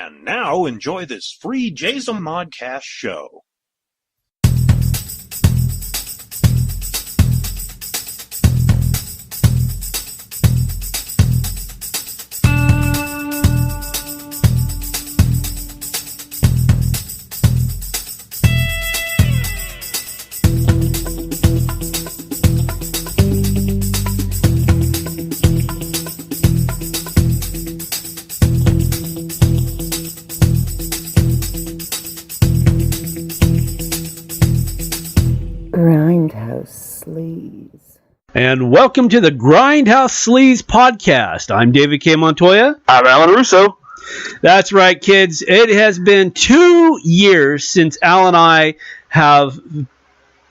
And now enjoy this free JayZoModcast show. Grindhous Sleaze. And welcome to the Grindhouse Sleaze podcast. I'm David K. Montoya. I'm Alan Russo. That's right, kids. It has been 2 years since Al and I have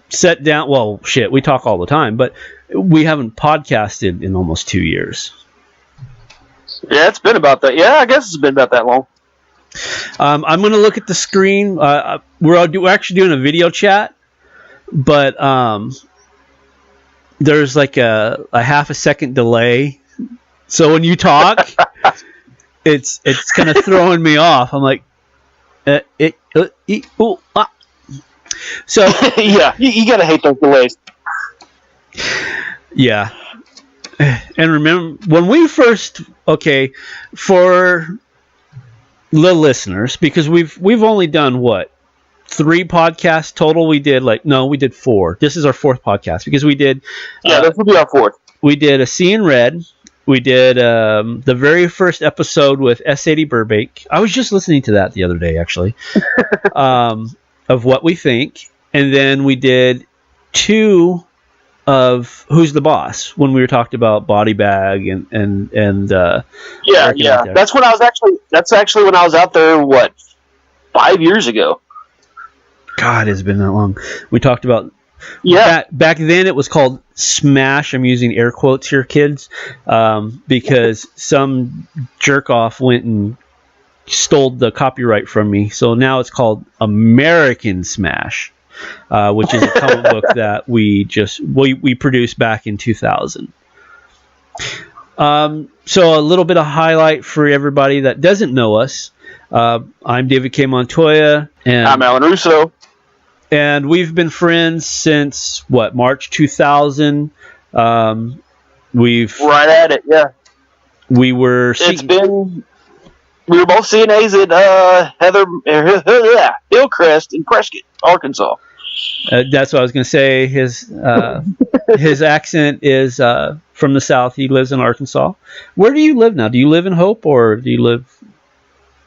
sat down. Well, shit, we talk all the time, but we haven't podcasted in almost 2 years. Yeah, it's been about that. Yeah, I guess it's been about that long. I'm going to look at the screen. We're actually doing a video chat. But there's like a half a second delay, so when you talk, it's kind of throwing me off. I'm like, So yeah, you gotta hate those delays. Yeah, and remember when we first for the listeners, because we've only done what? 3 podcasts total. We did 4. This is our 4th podcast because we did. Yeah, this will be our 4th. We did A Sea in Red. We did the very first episode with S80 Burbank. I was just listening to that the other day, actually, of what we think, and then we did 2 of Who's the Boss when we were talking about Body Bag and yeah. That's when I was actually. That's actually when I was out there. What, 5 years ago? God, it's been that long. We talked about... Yeah. Back then it was called Smash. I'm using air quotes here, kids, because some jerk-off went and stole the copyright from me. So now it's called American Smash, which is a comic book that we produced back in 2000. So a little bit of highlight for everybody that doesn't know us. I'm David K. Montoya. And I'm Alan Russo. And we've been friends since, March 2000. We've... Right at it, yeah. We were... We were both CNAs at Hillcrest in Prescott, Arkansas. That's what I was going to say. His accent is from the South. He lives in Arkansas. Where do you live now? Do you live in Hope, or do you live...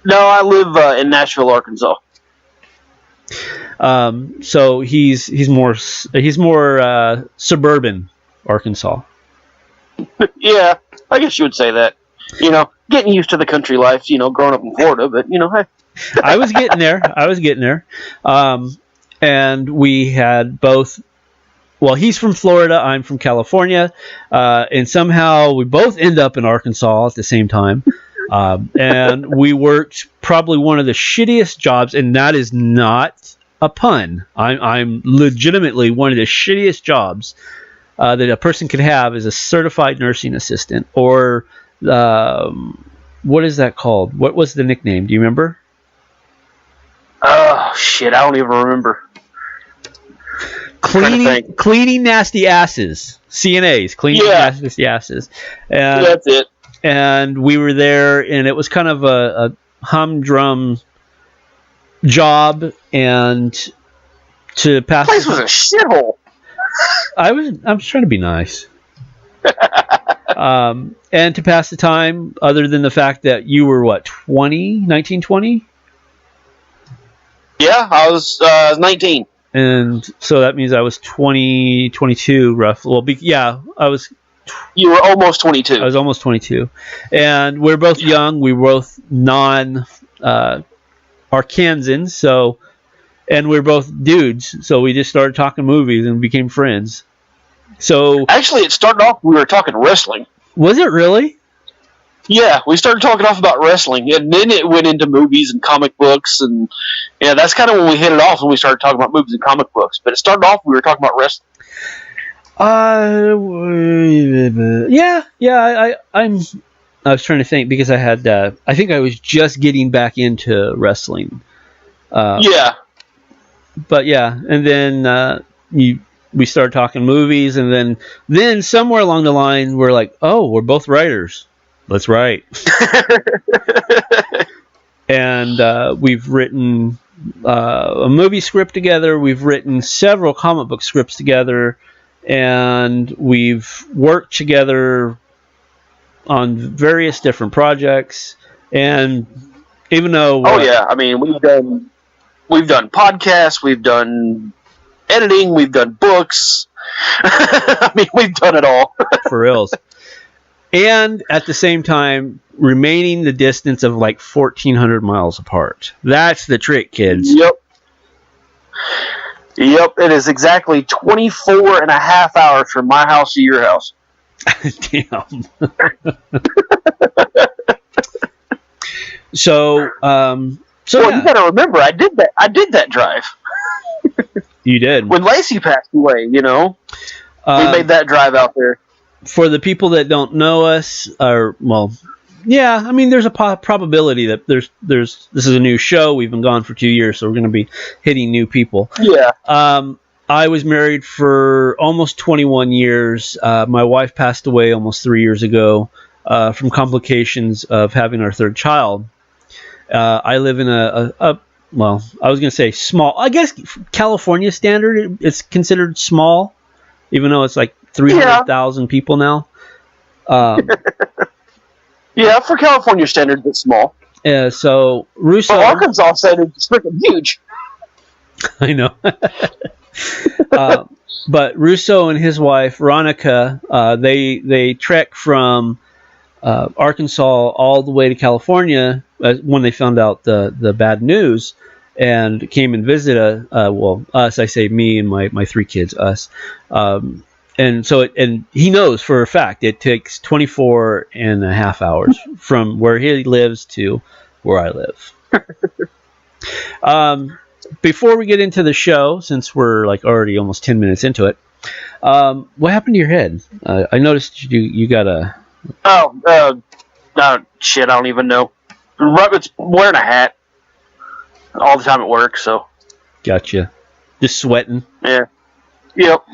No, I live in Nashville, Arkansas. So he's more suburban Arkansas. Yeah, I guess you would say that. Getting used to the country life, growing up in Florida, but hey. I was getting there. And we had both. Well, he's from Florida, I'm from California, and somehow we both end up in Arkansas at the same time. And we worked probably one of the shittiest jobs, and that is not a pun. I'm legitimately one of the shittiest jobs that a person could have as a certified nursing assistant, or what is that called? What was the nickname? Do you remember? Oh shit, I don't even remember. Cleaning nasty asses. CNAs, cleaning nasty asses. And that's it. And we were there, and it was kind of a humdrum job, and to pass... The place was a shithole. I was trying to be nice. And to pass the time, other than the fact that you were, 19, 20? Yeah, I was 19. And so that means I was 20, 22, roughly. Well, I was... You were almost 22. I was almost 22. And we're both young. We were both non-Arkansans. And we're both dudes. So we just started talking movies and became friends. So actually, it started off, we were talking wrestling. Was it really? Yeah, we started talking off about wrestling. And then it went into movies and comic books. And yeah, that's kind of when we hit it off, when we started talking about movies and comic books. But it started off, we were talking about wrestling. I'm I was trying to think because I think I was just getting back into wrestling. Yeah. But yeah, and then we started talking movies, and then somewhere along the line we're like, oh, we're both writers. Let's write. And we've written a movie script together. We've written several comic book scripts together, and we've worked together on various different projects. And even though I mean, we've done podcasts, we've done editing, we've done books. I mean, we've done it all. For reals. And at the same time, remaining the distance of like 1,400 miles apart. That's the trick, kids. Yep. It is exactly 24 and a half hours from my house to your house. Damn. So you got to remember, I did that drive. You did. When Lacey passed away, we made that drive out there. For the people that don't know us, there's a probability that this is a new show. We've been gone for 2 years, so we're going to be hitting new people. Yeah. I was married for almost 21 years. My wife passed away almost 3 years ago from complications of having our third child. I live in I was going to say small. I guess California standard, it's considered small, even though it's like 300,000 people now. Yeah, for California standards, it's small. So Russo. For Arkansas standards, it's freaking huge. I know. But Russo and his wife Veronica, they trek from Arkansas all the way to California when they found out the bad news, and came and visited us. I say me and my three kids, us. And he knows for a fact it takes 24 and a half hours from where he lives to where I live. Before we get into the show, since we're like already almost 10 minutes into it, what happened to your head? I noticed you got a... Oh, shit, I don't even know. It's wearing a hat all the time at work, so... Gotcha. Just sweating. Yeah. Yep.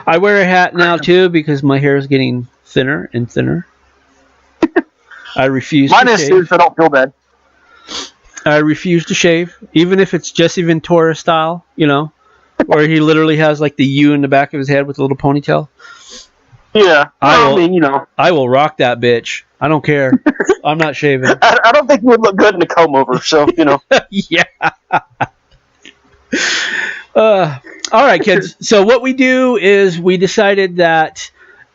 I wear a hat now too because my hair is getting thinner and thinner. I refuse Mine to is shave. too, so I don't feel bad. I refuse to shave, even if it's Jesse Ventura style, where he literally has like the U in the back of his head with a little ponytail. Yeah. I will rock that bitch. I don't care. I'm not shaving. I don't think you would look good in a comb over, so, Yeah. All right, kids. So what we do is we decided that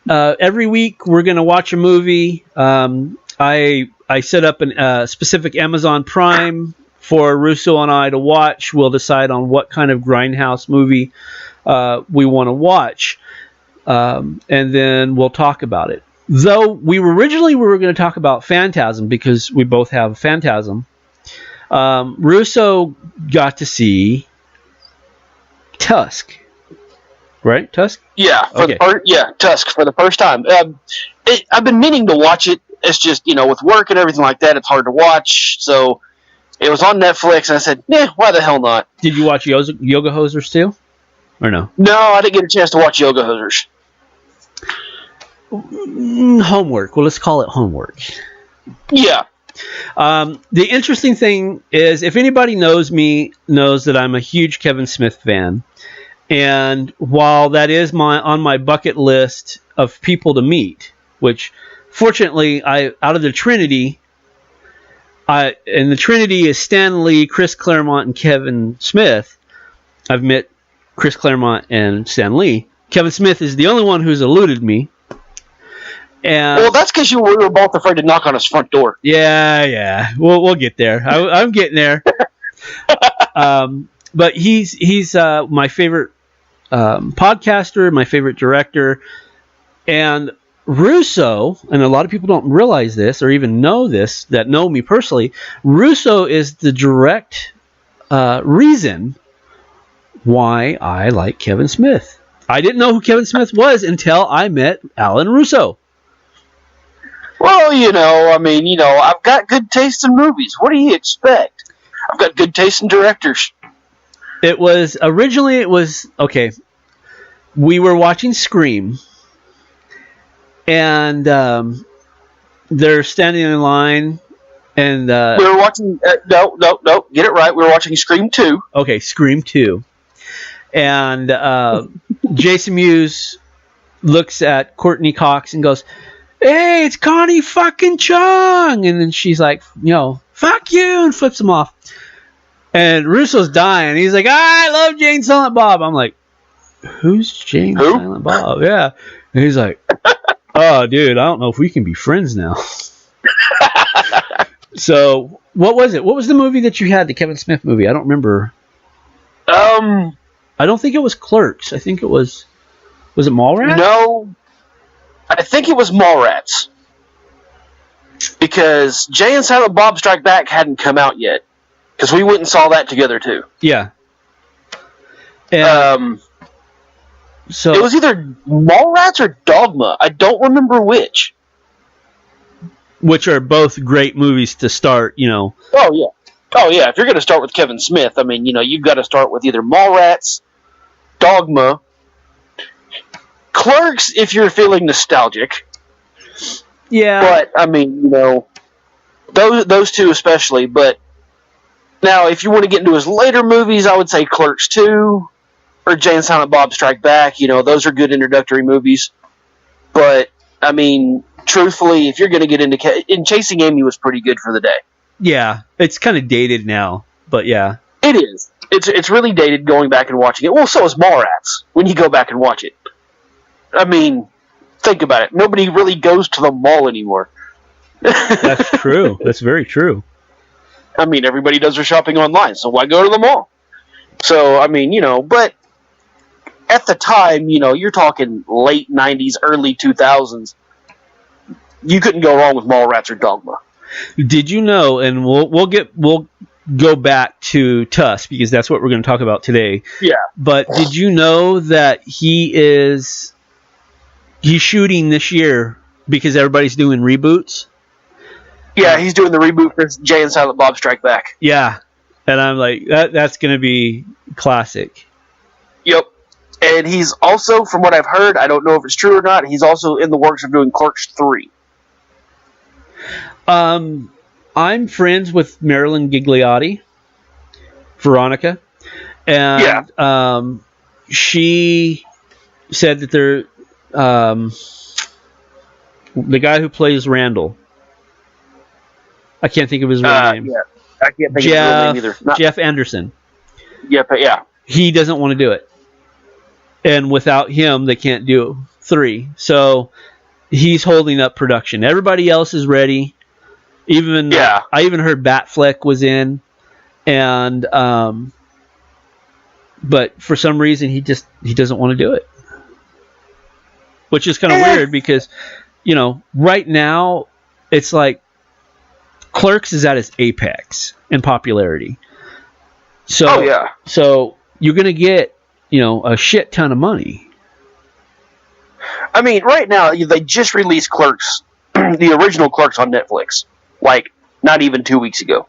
every week we're going to watch a movie. I set up a specific Amazon Prime for Russo and I to watch. We'll decide on what kind of Grindhouse movie we want to watch, and then we'll talk about it. Though we were going to talk about Phantasm because we both have Phantasm. Russo got to see Tusk, right? Tusk? Yeah, Tusk for the first time. I've been meaning to watch it. It's just, with work and everything like that, it's hard to watch. So it was on Netflix, and I said, why the hell not? Did you watch Yoga Hosers too? Or no? No, I didn't get a chance to watch Yoga Hosers. Homework. Well, let's call it homework. Yeah. The interesting thing is, if anybody knows me, knows that I'm a huge Kevin Smith fan. And while that is on my bucket list of people to meet, which fortunately, out of the Trinity, and the Trinity is Stan Lee, Chris Claremont, and Kevin Smith. I've met Chris Claremont and Stan Lee. Kevin Smith is the only one who's eluded me. And well, that's because we were both afraid to knock on his front door. Yeah. We'll get there. I'm getting there. But he's my favorite podcaster, my favorite director, and Russo. And a lot of people don't realize this or even know this that know me personally. Russo is the direct reason why I like Kevin Smith. I didn't know who Kevin Smith was until I met Alan Russo. Well, I've got good taste in movies. What do you expect? I've got good taste in directors. It was okay. We were watching Scream, and they're standing in line, and we were watching. No, get it right. We were watching Scream 2. Okay, Scream 2, and Jason Mewes looks at Courtney Cox and goes, "Hey, it's Connie fucking Chung," and then she's like, "Fuck you," and flips him off. And Russo's dying. He's like, "I love Jane Silent Bob." I'm like, "Who's Jane Silent Bob?" Yeah. And he's like, "Oh, dude, I don't know if we can be friends now." So, what was it? What was the movie that you had, the Kevin Smith movie? I don't remember. I don't think it was Clerks. I think it was it Mallrats? No. I think it was Mallrats. Because Jay and Silent Bob Strike Back hadn't come out yet. Because we went and saw that together, too. Yeah. And, so it was either Mallrats or Dogma. I don't remember which. Which are both great movies to start, Oh, yeah. If you're going to start with Kevin Smith, you've got to start with either Mallrats, Dogma, Clerks if you're feeling nostalgic. Yeah. But, those two especially. But now, if you want to get into his later movies, I would say Clerks 2 or Jay and Silent Bob Strike Back. Those are good introductory movies. But, truthfully, if you're going to get into... Chasing Amy was pretty good for the day. Yeah. It's kind of dated now, but yeah. It is. It's really dated going back and watching it. Well, so is Mallrats when you go back and watch it. Think about it. Nobody really goes to the mall anymore. That's true. That's very true. Everybody does their shopping online, so why go to the mall? So, but at the time, you're talking late 90s, early 2000s, you couldn't go wrong with Mallrats or Dogma. Did you know, and we'll go back to Tusk, because that's what we're going to talk about today. Yeah. But did you know that he's shooting this year because everybody's doing reboots? Yeah, he's doing the reboot for Jay and Silent Bob Strike Back. Yeah. And I'm like, that's going to be classic. Yep. And he's also, from what I've heard, I don't know if it's true or not, he's also in the works of doing Clerks 3. I'm friends with Marilyn Gigliotti, Veronica, and she said that the guy who plays Randall, I can't think of his real name. Yeah. I can't think of his real name either. Jeff Anderson. Yeah. He doesn't want to do it. And without him, they can't do 3. So he's holding up production. Everybody else is ready. I even heard Batfleck was in, and but for some reason he doesn't want to do it, which is kind of weird because right now it's like Clerks is at its apex in popularity. So so you're gonna get a shit ton of money. Right now they just released Clerks, the original Clerks on Netflix. Like, not even 2 weeks ago.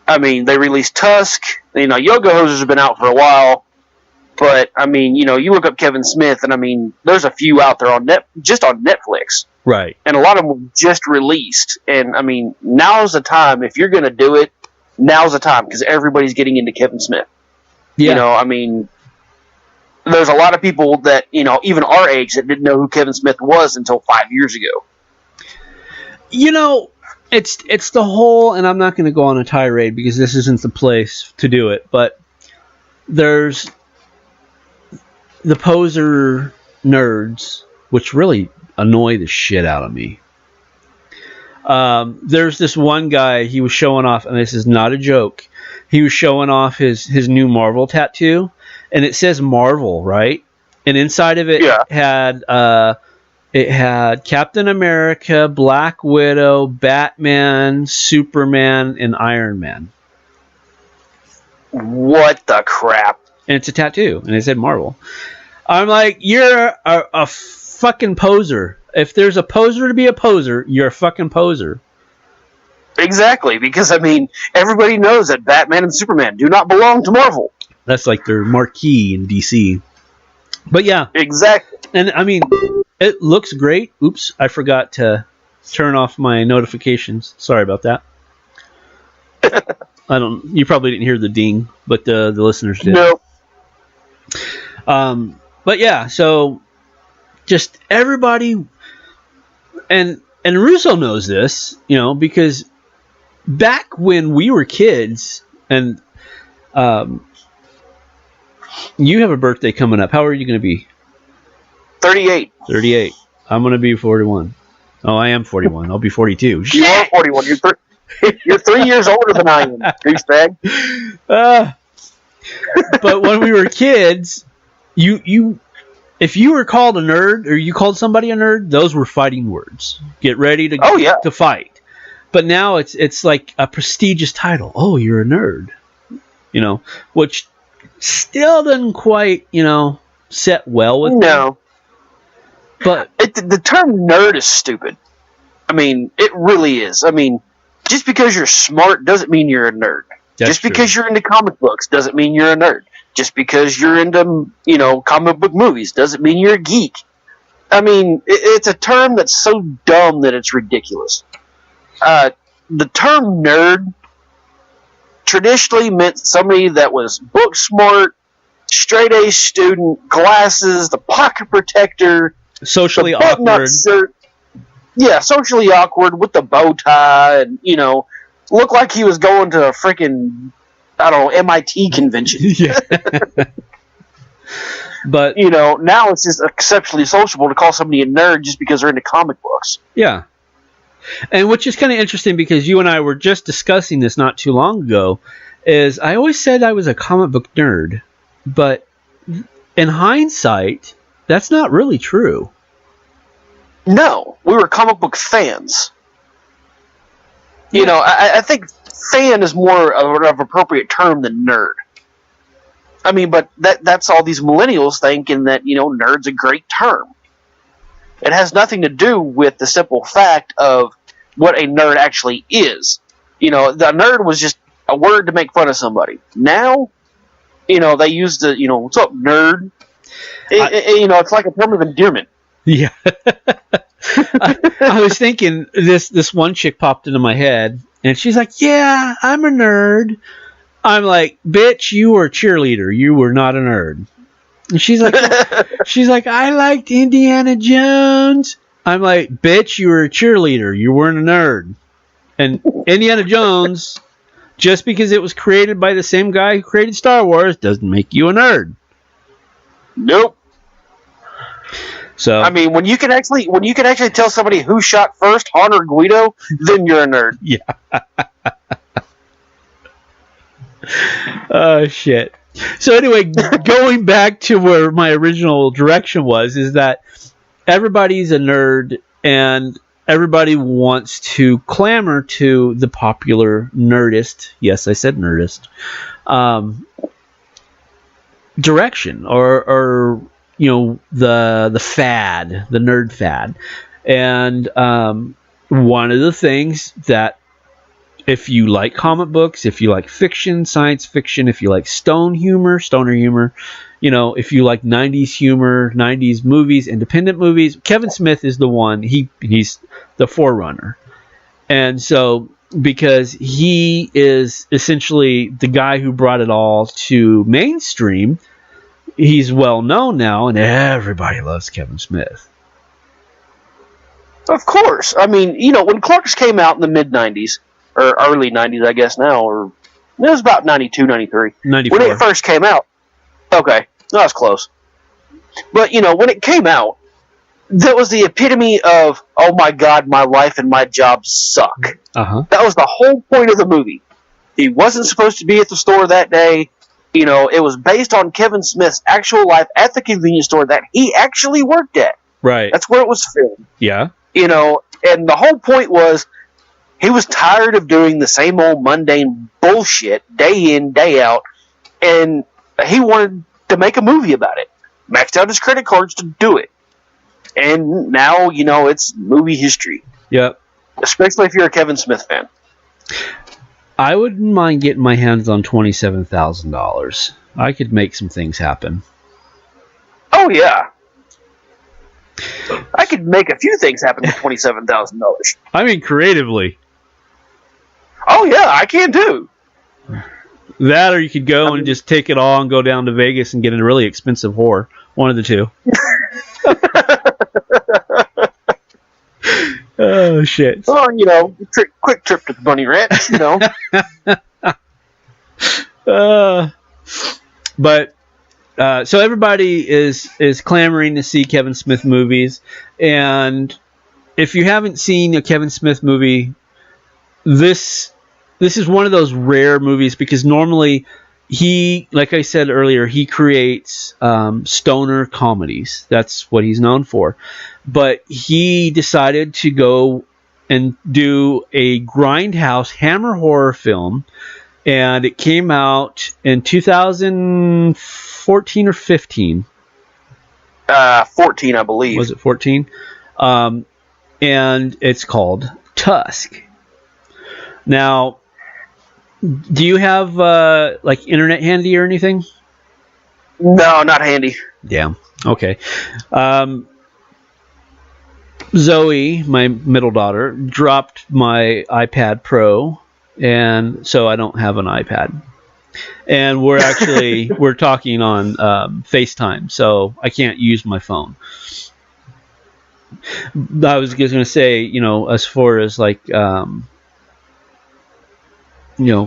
They released Tusk. Yoga Hosers have been out for a while. But, you look up Kevin Smith, and, there's a few out there just on Netflix. Right. And a lot of them were just released. And, now's the time. If you're going to do it, now's the time. Because everybody's getting into Kevin Smith. Yeah. There's a lot of people that, even our age, that didn't know who Kevin Smith was until 5 years ago. It's the whole, and I'm not going to go on a tirade because this isn't the place to do it, but there's the poser nerds, which really annoy the shit out of me. There's this one guy, he was showing off, and this is not a joke, he was showing off his new Marvel tattoo, and it says Marvel, right? And inside of it it had Captain America, Black Widow, Batman, Superman, and Iron Man. What the crap? And it's a tattoo, and it said Marvel. I'm like, you're a fucking poser. If there's a poser to be a poser, you're a fucking poser. Exactly, because, I mean, everybody knows that Batman and Superman do not belong to Marvel. That's like their marquee in DC. But yeah. Exactly. And, I mean, it looks great. Oops, I forgot to turn off my notifications. Sorry about that. You probably didn't hear the ding, but the listeners did. No. But yeah, so just everybody, and Russo knows this, because back when we were kids, and you have a birthday coming up. How are you going to be? 38. 38. I'm going to be 41. Oh, I am 41. I'll be 42. You are 41. You're 3 years older than I am, douchebag. But when we were kids, if you were called a nerd or you called somebody a nerd, those were fighting words. Get ready to fight. But now it's like a prestigious title. Oh, you're a nerd. Which still doesn't quite, set well with me. No. But the term nerd is stupid. I mean, it really is. I mean, just because you're smart doesn't mean you're a nerd. Just because you're into comic books doesn't mean you're a nerd. Just because you're into, comic book movies doesn't mean you're a geek. I mean, it's a term that's so dumb that it's ridiculous. The term nerd traditionally meant somebody that was book smart, straight A student, glasses, the pocket protector, socially awkward. Shirt. Yeah, socially awkward with the bow tie, and looked like he was going to a freaking, I don't know, MIT convention. Yeah. But now it's just exceptionally sociable to call somebody a nerd just because they're into comic books. Yeah. And which is kind of interesting because you and I were just discussing this not too long ago, is I always said I was a comic book nerd, but in hindsight, that's not really true. No, we were comic book fans. I think fan is more of an appropriate term than nerd. I mean, but that's all these millennials thinking that, nerd's a great term. It has nothing to do with the simple fact of what a nerd actually is. The nerd was just a word to make fun of somebody. Now, they use the, what's up, nerd? It's like a term of endearment. Yeah. I was thinking, this one chick popped into my head, and she's like, yeah, I'm a nerd. I'm like, bitch, you were a cheerleader. You were not a nerd. And she's like, I liked Indiana Jones. I'm like, bitch, you were a cheerleader. You weren't a nerd. And Indiana Jones, just because it was created by the same guy who created Star Wars, doesn't make you a nerd. Nope. So I mean, when you can actually tell somebody who shot first, Han or Guido, then you're a nerd. Yeah. Oh shit. So anyway, going back to where my original direction was, is that everybody's a nerd and everybody wants to clamor to the popular nerdist, yes, I said nerdist, direction or the fad, the nerd fad. And one of the things that, if you like comic books, if you like fiction, science fiction, if you like stoner humor, if you like 90s humor, 90s movies, independent movies, Kevin Smith is the one. He's the forerunner. And so, because he is essentially the guy who brought it all to mainstream, he's well known now, and everybody loves Kevin Smith. Of course. I mean, when Clerks came out in the mid-90s, or early 90s, I guess now, or it was about 92, 93. 94. When it first came out. Okay, that was close. But, when it came out, that was the epitome of, oh my god, my life and my job suck. Uh-huh. That was the whole point of the movie. He wasn't supposed to be at the store that day. It was based on Kevin Smith's actual life at the convenience store that he actually worked at. Right. That's where it was filmed. Yeah. And the whole point was, he was tired of doing the same old mundane bullshit day in, day out, and he wanted to make a movie about it. Maxed out his credit cards to do it. And now, it's movie history. Yep. Especially if you're a Kevin Smith fan. I wouldn't mind getting my hands on $27,000. I could make some things happen. Oh, yeah. I could make a few things happen with $27,000. I mean, creatively. Oh, yeah, I can too. That, or you could go and just take it all and go down to Vegas and get a really expensive whore. One of the two. Oh, shit. Well, quick trip to the Bunny Ranch, But so everybody is clamoring to see Kevin Smith movies, and if you haven't seen a Kevin Smith movie, this is one of those rare movies, because normally he, like I said earlier, he creates stoner comedies. That's what he's known for. But he decided to go and do a Grindhouse Hammer horror film, and it came out in 2014 or 15. 14, I believe. Was it 14? And it's called Tusk. Now, do you have like internet handy or anything? No, not handy. Damn. Okay. Zoe, my middle daughter, dropped my iPad Pro, and so I don't have an iPad. And we're talking on FaceTime, so I can't use my phone. I was just going to say, as far as like,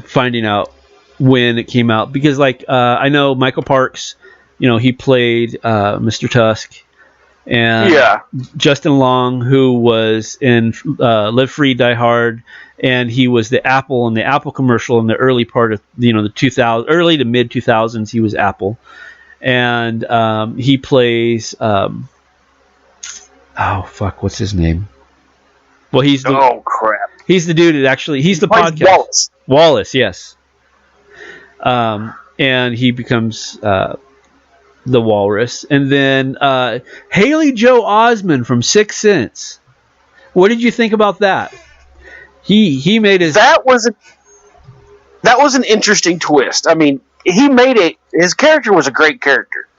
finding out when it came out, because like I know Michael Parks, he played Mr. Tusk. And Justin Long, who was in Live Free, Die Hard, and he was the Apple in the Apple commercial in the early part of the 2000, early to mid 2000s. He was Apple, and he plays what's his name? Well, he's the he's the dude that actually he's the podcast Wallace, yes. And he becomes the Walrus, and then Haley Joe Osment from Sixth Sense. What did you think about that? He made his that was an interesting twist. I mean, he made it. His character was a great character.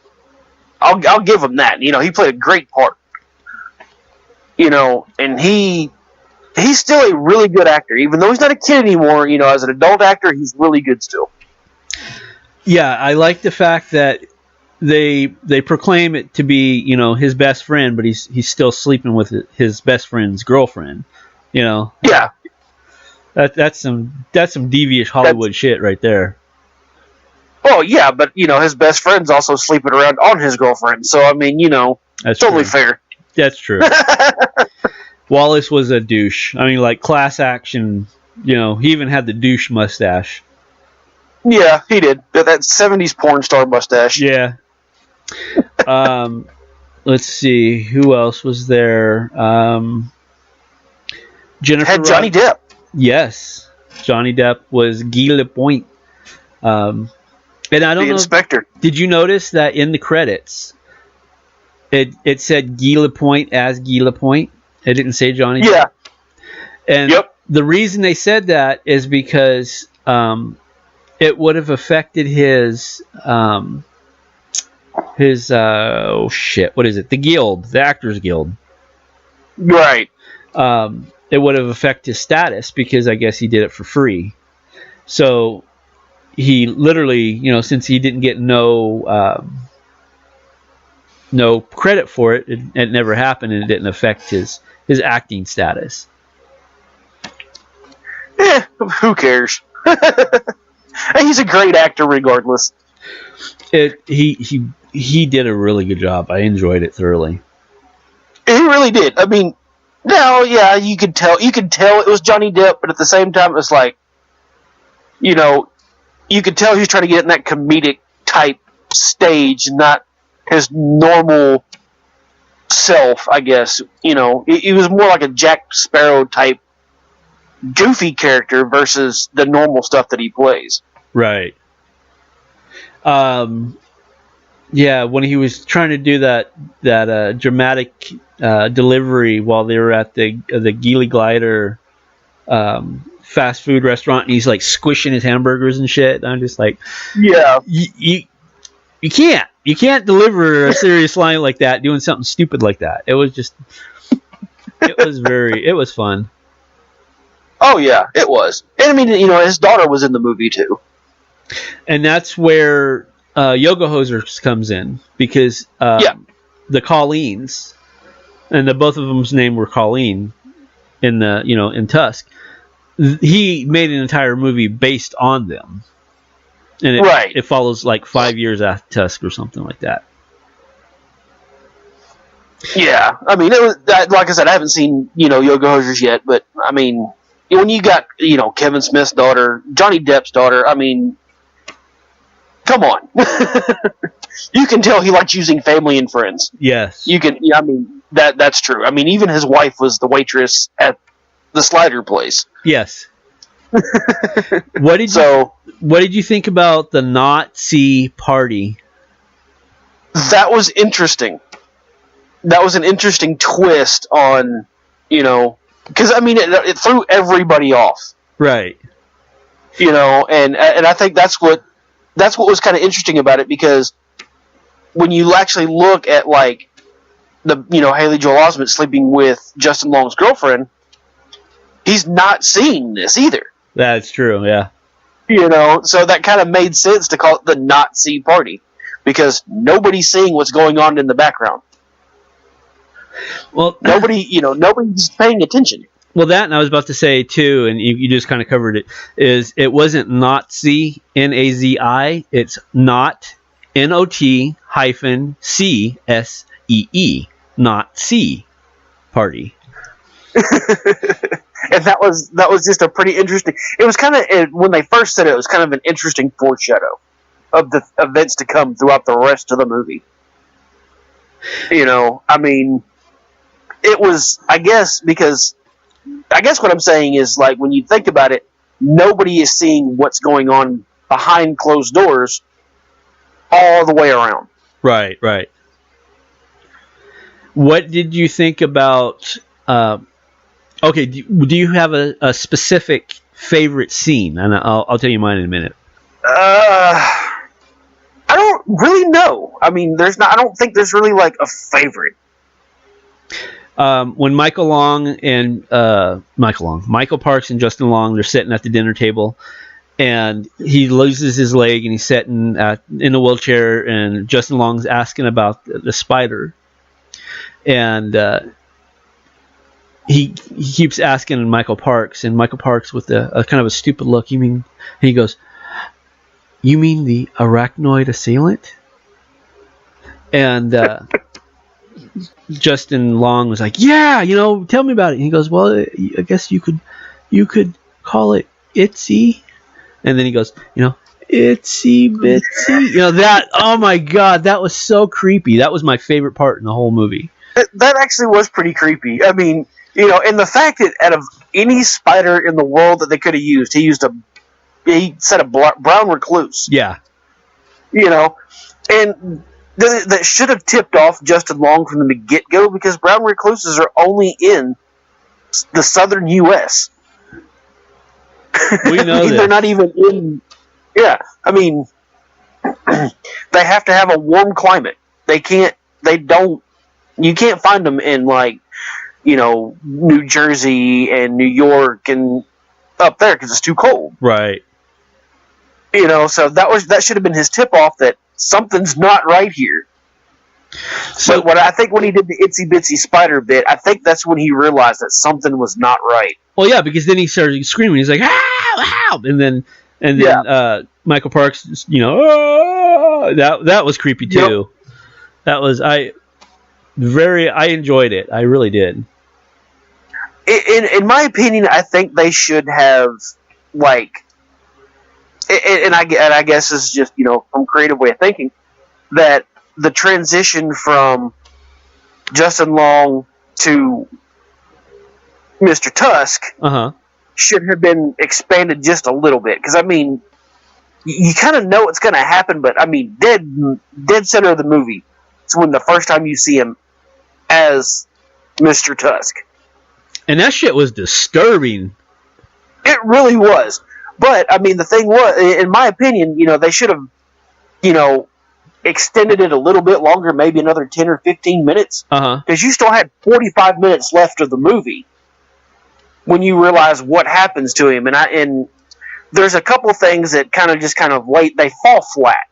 I'll give him that. He played a great part. And he's still a really good actor, even though he's not a kid anymore. As an adult actor, he's really good still. Yeah, I like the fact that they proclaim it to be his best friend, but he's still sleeping with his best friend's girlfriend. Yeah, that's some devious Hollywood shit right there. Oh yeah, but his best friend's also sleeping around on his girlfriend. So I mean, that's totally true. fair. That's true. Wallace was a douche. I mean, like class action. He even had the douche mustache. Yeah, he did. That 70s porn star mustache. Yeah. Let's see, who else was there? Jennifer had Johnny Depp. Yes, Johnny Depp was Guy Lapointe. And I don't know. Inspector. Did you notice that in the credits, it said Guy Lapointe as Guy Lapointe? It didn't say Johnny Depp. Yeah. And the reason they said that is because it would have affected his what is it? The guild, the Actors Guild. Right. It would have affected his status, because I guess he did it for free. So he literally, since he didn't get no credit for it, it never happened, and it didn't affect his acting status. Who cares? He's a great actor regardless. He did a really good job. I enjoyed it thoroughly. He really did. I mean, no, yeah, you could tell it was Johnny Depp, but at the same time, it's like, you could tell he's trying to get in that comedic type stage, not his normal self, I guess. He was more like a Jack Sparrow type goofy character versus the normal stuff that he plays. Right. Yeah, when he was trying to do that dramatic delivery while they were at the Geely Glider fast food restaurant, and he's like squishing his hamburgers and shit. And I'm just like, yeah, you can't deliver a serious line like that doing something stupid like that. It was just, it was fun. Oh yeah, it was. And I mean, his daughter was in the movie too. And that's where Yoga Hosers comes in, because the Colleens, and both of them's name were Colleen in in Tusk. He made an entire movie based on them, and it follows like 5 years after Tusk or something like that. Yeah, I mean, it was, like I said, I haven't seen Yoga Hosers yet, but I mean, when you got Kevin Smith's daughter, Johnny Depp's daughter, I mean, come on. You can tell he likes using family and friends. Yes. You can. I mean, that's true. I mean, even his wife was the waitress at the Slider place. Yes. What did you think about the Nazi party? That was interesting. That was an interesting twist on, because I mean, it threw everybody off. Right. And I think that's what was kind of interesting about it, because when you actually look at like the Haley Joel Osment sleeping with Justin Long's girlfriend, he's not seeing this either. That's true, yeah. So that kind of made sense to call it the Nazi party, because nobody's seeing what's going on in the background. Well, nobody's paying attention. Well, that, and I was about to say too, and you just kind of covered it, is it wasn't Nazi, Nazi, it's not NOT hyphen CSEE, Nazi party. And that was just a pretty interesting. It was kind of, when they first said it, it was kind of an interesting foreshadow of the events to come throughout the rest of the movie. I mean, it was, I guess what I'm saying is, like, when you think about it, nobody is seeing what's going on behind closed doors all the way around. Right. What did you think about... okay, do you have a specific favorite scene? And I'll tell you mine in a minute. I don't really know. I mean, I don't think there's really like a favorite. When Michael Parks and Justin Long, they're sitting at the dinner table, and he loses his leg, and he's sitting in a wheelchair, and Justin Long's asking about the spider, and he keeps asking Michael Parks, and Michael Parks with a kind of a stupid look. He goes, "You mean the arachnoid assailant?" And Justin Long was like, "Yeah, tell me about it." And he goes, "Well, I guess you could call it itsy." And then he goes, "Itsy bitsy." That, oh my God, that was so creepy. That was my favorite part in the whole movie. That actually was pretty creepy. I mean, and the fact that out of any spider in the world that they could have used, he said a brown recluse. Yeah. And that should have tipped off Justin Long from the get-go, because brown recluses are only in the southern U.S. We know They're not even in... Yeah, I mean, they have to have a warm climate. You can't find them in, like, New Jersey and New York and up there, because it's too cold. Right. So that should have been his tip-off that something's not right here. So what I think when he did the itsy bitsy spider bit, I think that's when he realized that something was not right. Well, yeah, because then he started screaming. He's like, "Help!" And then Michael Parks, that was creepy too. Yep. That was I enjoyed it. I really did. In my opinion, I think they should have, like, and I guess this is just from creative way of thinking, that the transition from Justin Long to Mr. Tusk should have been expanded just a little bit, because I mean, you kind of know what's going to happen, but I mean, dead center of the movie, it's when the first time you see him as Mr. Tusk. And that shit was disturbing. It really was. But, I mean, the thing was, in my opinion, they should have, extended it a little bit longer, maybe another 10 or 15 minutes. Because you still had 45 minutes left of the movie when you realize what happens to him. And there's a couple things that kind of late, they fall flat.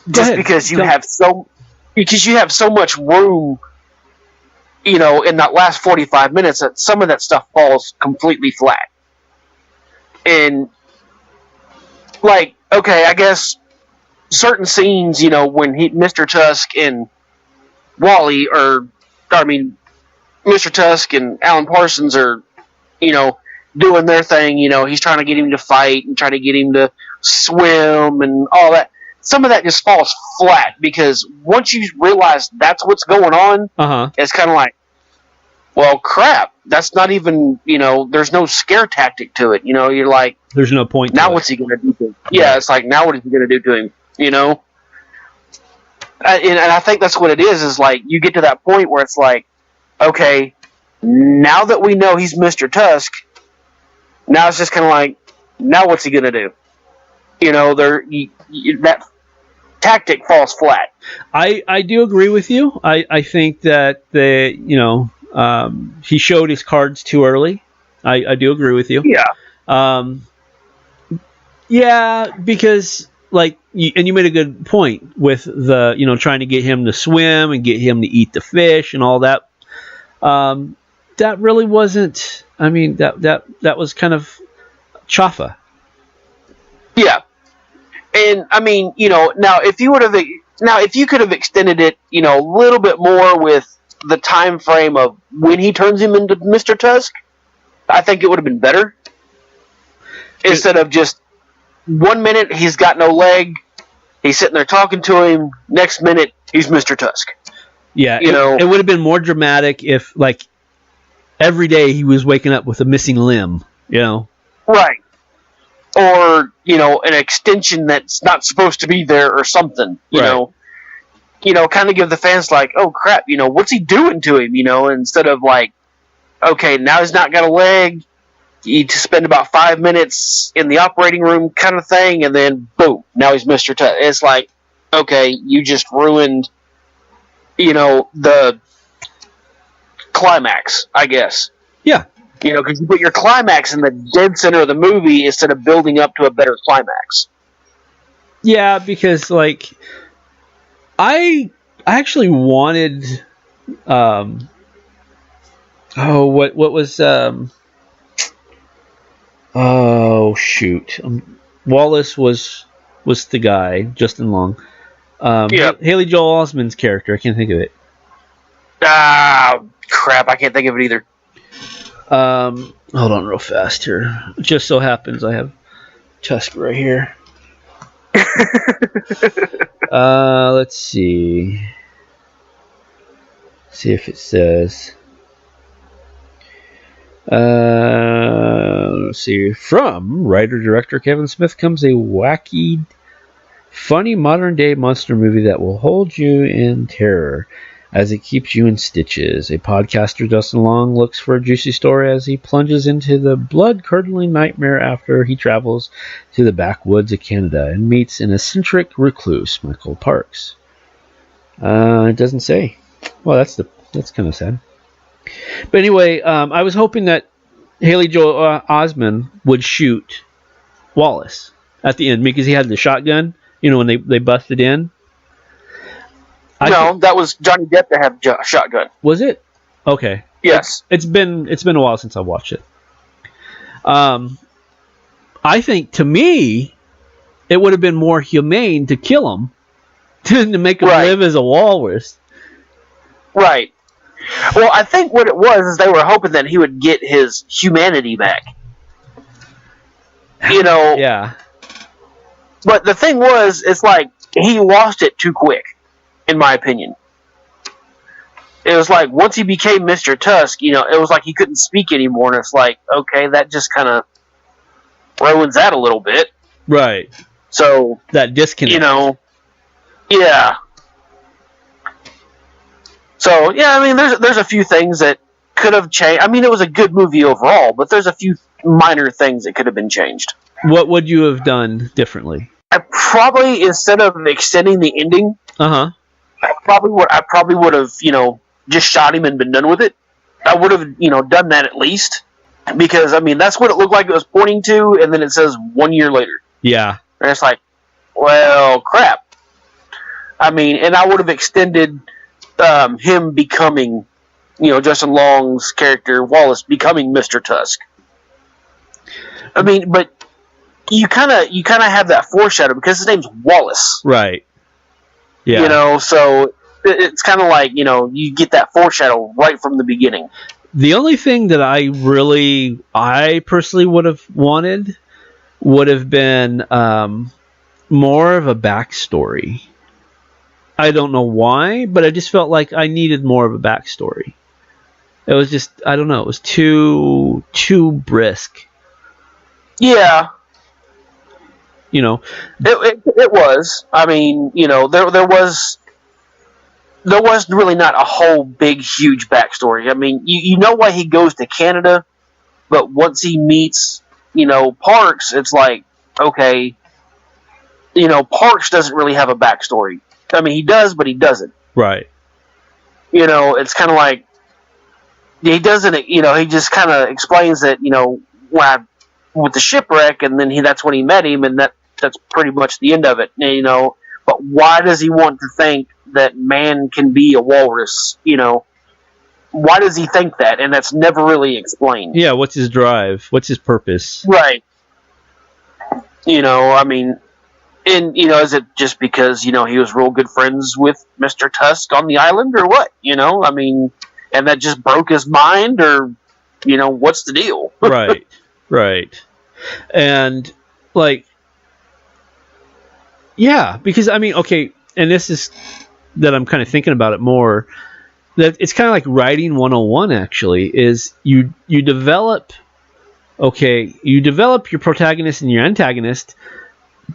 Just because you have so much room, in that last 45 minutes, that some of that stuff falls completely flat. And, okay, I guess certain scenes, when Mr. Tusk and Mr. Tusk and Alan Parsons are, doing their thing, he's trying to get him to fight and trying to get him to swim and all that. Some of that just falls flat because once you realize that's what's going on, it's kind of like, well, crap, that's not even, there's no scare tactic to it. You're like, there's no point. Now what's he going to do to him? Yeah, it's like, now what is he going to do to him? And I think that's what it is like, you get to that point where it's like, okay, now that we know he's Mr. Tusk, now it's just kind of like, now what's he going to do? That tactic falls flat. I do agree with you. I think that he showed his cards too early. I do agree with you. Yeah. Yeah, because you made a good point with the trying to get him to swim and get him to eat the fish and all that. That really wasn't. I mean, that was kind of chaffa. Yeah. And I mean, now if you could have extended it, a little bit more with the time frame of when he turns him into Mr. Tusk, I think it would have been better. Instead of just 1 minute he's got no leg, he's sitting there talking to him. Next minute he's Mr. Tusk. Yeah, it would have been more dramatic if every day he was waking up with a missing limb. Right. Or an extension that's not supposed to be there or something. Kind of give the fans oh crap, what's he doing to him? Instead of okay, now he's not got a leg. You spend about 5 minutes in the operating room kind of thing, and then boom, now he's Mr. Tusk. It's like, okay, you just ruined, the climax, I guess. Yeah. Because you put your climax in the dead center of the movie instead of building up to a better climax. Yeah, because I actually wanted what was Wallace was the guy, Justin Long. Haley Joel Osment's character, I can't think of it. Crap, I can't think of it either. Hold on real fast here. It just so happens I have Tusk right here. Let's see. See if it says. Let's see. From writer-director Kevin Smith comes a wacky, funny modern-day monster movie that will hold you in terror as it keeps you in stitches. A podcaster, Justin Long, looks for a juicy story as he plunges into the blood-curdling nightmare after he travels to the backwoods of Canada and meets an eccentric recluse, Michael Parks. It doesn't say. Well, that's kind of sad. But anyway, I was hoping that Haley Joel Osment would shoot Wallace at the end because he had the shotgun. When they busted in. That was Johnny Depp to have a shotgun. Was it? Okay. Yes. It's been a while since I watched it. I think, to me, it would have been more humane to kill him than to make him live as a walrus. Right. Well, I think what it was is they were hoping that he would get his humanity back. Yeah. But the thing was, it's like he lost it too quick, in my opinion. It was like once he became Mr. Tusk, it was like he couldn't speak anymore, and it's like, okay, that just kind of ruins that a little bit. Right. So that disconnect. You know, yeah. So yeah, I mean, there's a few things that could have changed. I mean, it was a good movie overall, but there's a few minor things that could have been changed. What would you have done differently? I probably, instead of extending the ending, I probably would have, just shot him and been done with it. I would have, done that at least, because I mean that's what it looked like it was pointing to, and then it says 1 year later. Yeah, and it's like, well, crap. I mean, and I would have extended him becoming, Justin Long's character Wallace becoming Mr. Tusk. I mean, but you kind of have that foreshadow because his name's Wallace, right? Yeah, so it's kind of like you get that foreshadow right from the beginning. The only thing that I personally would have wanted would have been more of a backstory. I don't know why, but I just felt like I needed more of a backstory. It was just, I don't know, it was too brisk. Yeah. It was. I mean, there was really not a whole big, huge backstory. I mean, you know why he goes to Canada, but once he meets, Parks, it's like, okay, Parks doesn't really have a backstory. I mean, he does, but he doesn't. Right. It's kind of like, he doesn't, he just kind of explains that, with the shipwreck, and then that's when he met him, and that's pretty much the end of it, But why does he want to think that man can be a walrus? Why does he think that? And that's never really explained. Yeah, what's his drive? What's his purpose? Right. I mean, and, is it just because, he was real good friends with Mr. Tusk on the island, or what? I mean, and that just broke his mind, or, what's the deal? Right. And, like, yeah, because, I mean, okay, and this is that I'm kind of thinking about it more, that it's kind of like writing 101, actually, is you develop your protagonist and your antagonist,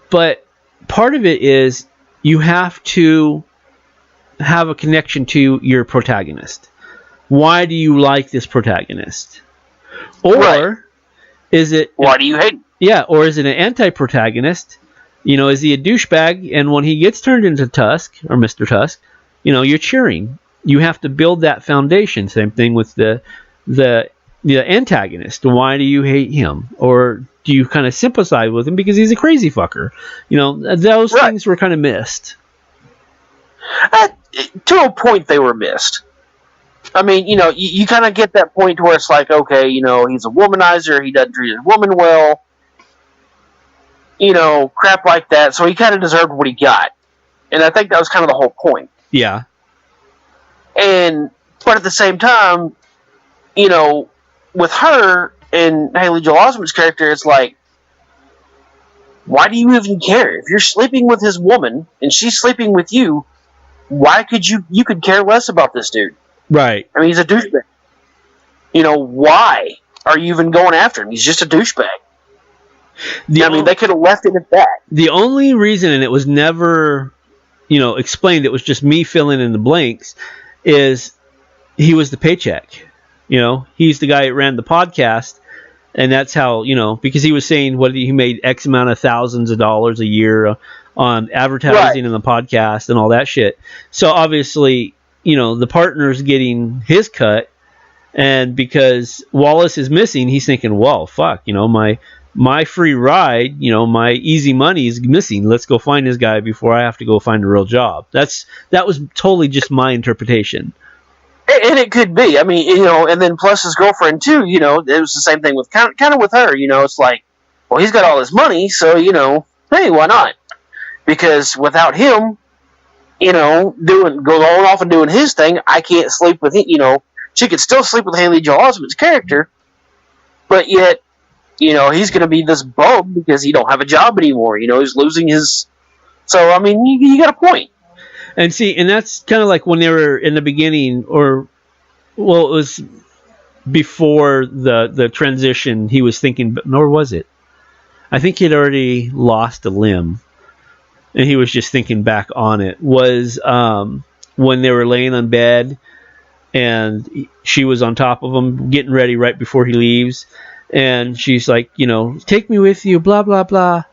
but part of it is you have to have a connection to your protagonist. Why do you like this protagonist? Or is it... Why do you hate him? Yeah, or is it an anti-protagonist? Is he a douchebag? And when he gets turned into Tusk, or Mr. Tusk, you're cheering. You have to build that foundation. Same thing with the antagonist. Why do you hate him? Or do you kind of sympathize with him because he's a crazy fucker? Those things were kind of missed. To a point, they were missed. I mean, you kind of get that point where it's like, okay, he's a womanizer. He doesn't treat his woman well. Crap like that. So he kind of deserved what he got. And I think that was kind of the whole point. Yeah. But at the same time, with her and Haley Joel Osment's character, it's like, why do you even care? If you're sleeping with his woman and she's sleeping with you, why could you could care less about this dude? Right. I mean, he's a douchebag. Why are you even going after him? He's just a douchebag. They could have left it at that. The only reason, and it was never, explained, it was just me filling in the blanks, is he was the paycheck. He's the guy that ran the podcast, and that's how, because he was saying he made X amount of thousands of dollars a year on advertising and the podcast and all that shit. So obviously, the partner's getting his cut, and because Wallace is missing, he's thinking, well, fuck, my free ride, my easy money is missing. Let's go find this guy before I have to go find a real job. That was totally just my interpretation. And it could be. I mean, and then plus his girlfriend too. It was the same thing with kind of with her. It's like, well, he's got all his money, so hey, why not? Because without him, going off and doing his thing, I can't sleep with him. She could still sleep with Haley Joel Osment's character, but yet, he's going to be this bum because he don't have a job anymore. He's losing his. So I mean, you got a point. And see, and that's kind of like when they were in the beginning, it was before the transition. He was thinking, nor was it? I think he'd already lost a limb, and he was just thinking back on it, was when they were laying on bed, and she was on top of him, getting ready right before he leaves, and she's like, take me with you, blah, blah, blah.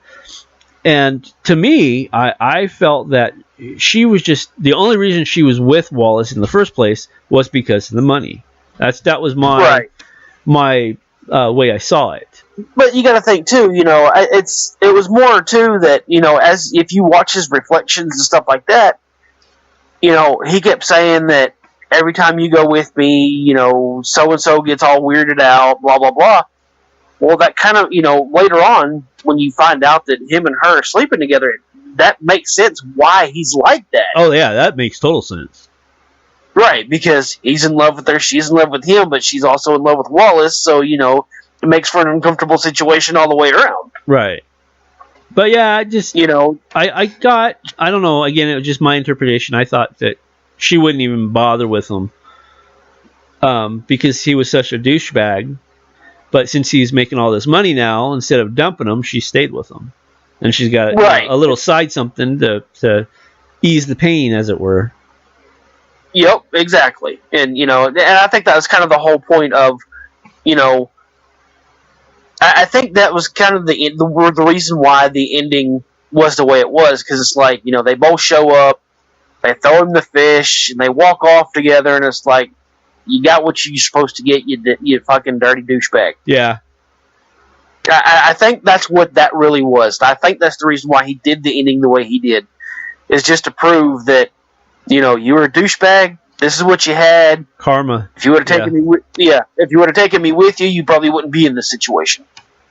And to me, I felt that she was just, the only reason she was with Wallace in the first place was because of the money. That was my way I saw it. But you got to think too, it was more too that, as if you watch his reflections and stuff like that, he kept saying that every time you go with me, so and so gets all weirded out, blah blah blah. Well, that kind of, later on when you find out that him and her are sleeping together, that makes sense why he's like that. Oh yeah, that makes total sense. Right, because he's in love with her, she's in love with him, but she's also in love with Wallace, so, it makes for an uncomfortable situation all the way around. Right. But yeah, I just, I don't know, again, it was just my interpretation. I thought that she wouldn't even bother with him because he was such a douchebag. But since he's making all this money now, instead of dumping him, she stayed with him. And she's got a little side something to ease the pain, as it were. Yep, exactly. And, and I think that was kind of the whole point of, I think that was kind of the reason why the ending was the way it was, because it's like, they both show up, they throw him the fish, and they walk off together, and it's like, you got what you're supposed to get, you fucking dirty douchebag. Yeah. I think that's what that really was. I think that's the reason why he did the ending the way he did, is just to prove that, you were a douchebag, this is what you had. Karma. If you would have taken me if you would have taken me with you, you probably wouldn't be in this situation.